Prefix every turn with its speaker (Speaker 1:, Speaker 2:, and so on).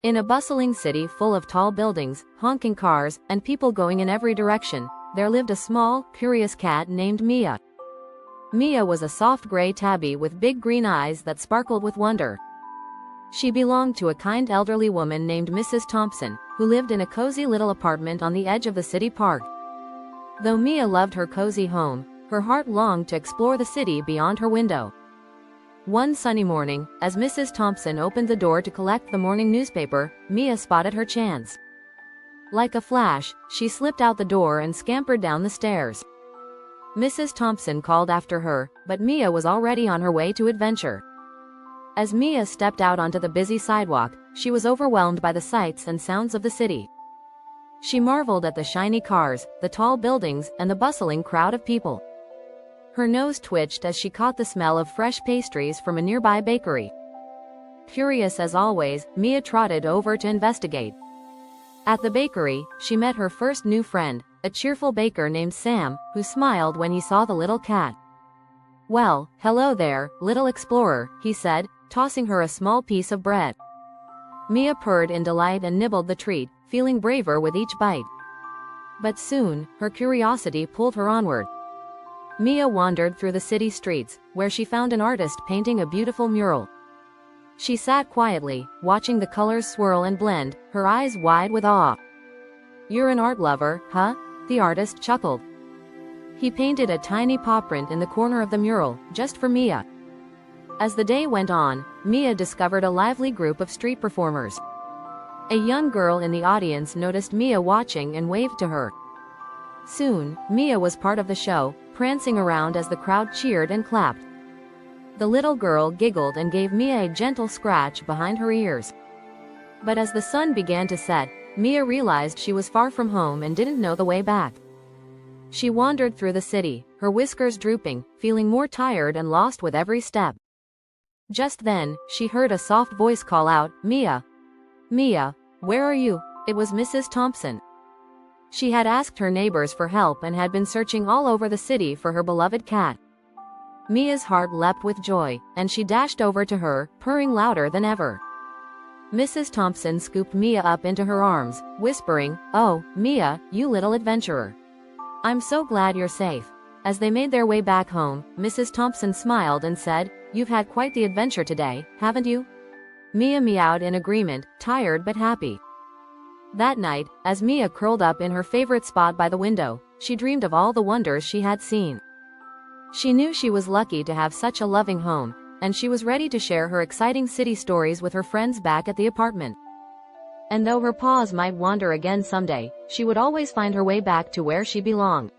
Speaker 1: In a bustling city full of tall buildings, honking cars, and people going in every direction, there lived a small, curious cat named Mia. Mia was a soft gray tabby with big green eyes that sparkled with wonder. She belonged to a kind elderly woman named Mrs. Thompson, who lived in a cozy little apartment on the edge of the city park. Though Mia loved her cozy home, her heart longed to explore the city beyond her window. One sunny morning, as Mrs. Thompson opened the door to collect the morning newspaper, Mia spotted her chance. Like a flash, she slipped out the door and scampered down the stairs. Mrs. Thompson called after her, but Mia was already on her way to adventure. As Mia stepped out onto the busy sidewalk, she was overwhelmed by the sights and sounds of the city. She marveled at the shiny cars, the tall buildings, and the bustling crowd of people. Her nose twitched as she caught the smell of fresh pastries from a nearby bakery. Curious as always, Mia trotted over to investigate. At the bakery, she met her first new friend, a cheerful baker named Sam, who smiled when he saw the little cat. "Well, hello there, little explorer," he said, tossing her a small piece of bread. Mia purred in delight and nibbled the treat, feeling braver with each bite. But soon, her curiosity pulled her onward. Mia wandered through the city streets, where she found an artist painting a beautiful mural. She sat quietly, watching the colors swirl and blend, her eyes wide with awe. "You're an art lover, huh?" the artist chuckled. He painted a tiny paw print in the corner of the mural, just for Mia. As the day went on, Mia discovered a lively group of street performers. A young girl in the audience noticed Mia watching and waved to her. Soon, Mia was part of the show, prancing around as the crowd cheered and clapped. The little girl giggled and gave Mia a gentle scratch behind her ears. But as the sun began to set, Mia realized she was far from home and didn't know the way back. She wandered through the city, her whiskers drooping, feeling more tired and lost with every step. Just then, she heard a soft voice call out, "Mia! Mia, where are you?" It was Mrs. Thompson. She had asked her neighbors for help and had been searching all over the city for her beloved cat. Mia's heart leapt with joy, and she dashed over to her, purring louder than ever. Mrs. Thompson scooped Mia up into her arms, whispering, "Oh, Mia, you little adventurer. I'm so glad you're safe." As they made their way back home, Mrs. Thompson smiled and said, "You've had quite the adventure today, haven't you?" Mia meowed in agreement, tired but happy. That night, as Mia curled up in her favorite spot by the window, she dreamed of all the wonders she had seen. She knew she was lucky to have such a loving home, and she was ready to share her exciting city stories with her friends back at the apartment. And though her paws might wander again someday, she would always find her way back to where she belonged.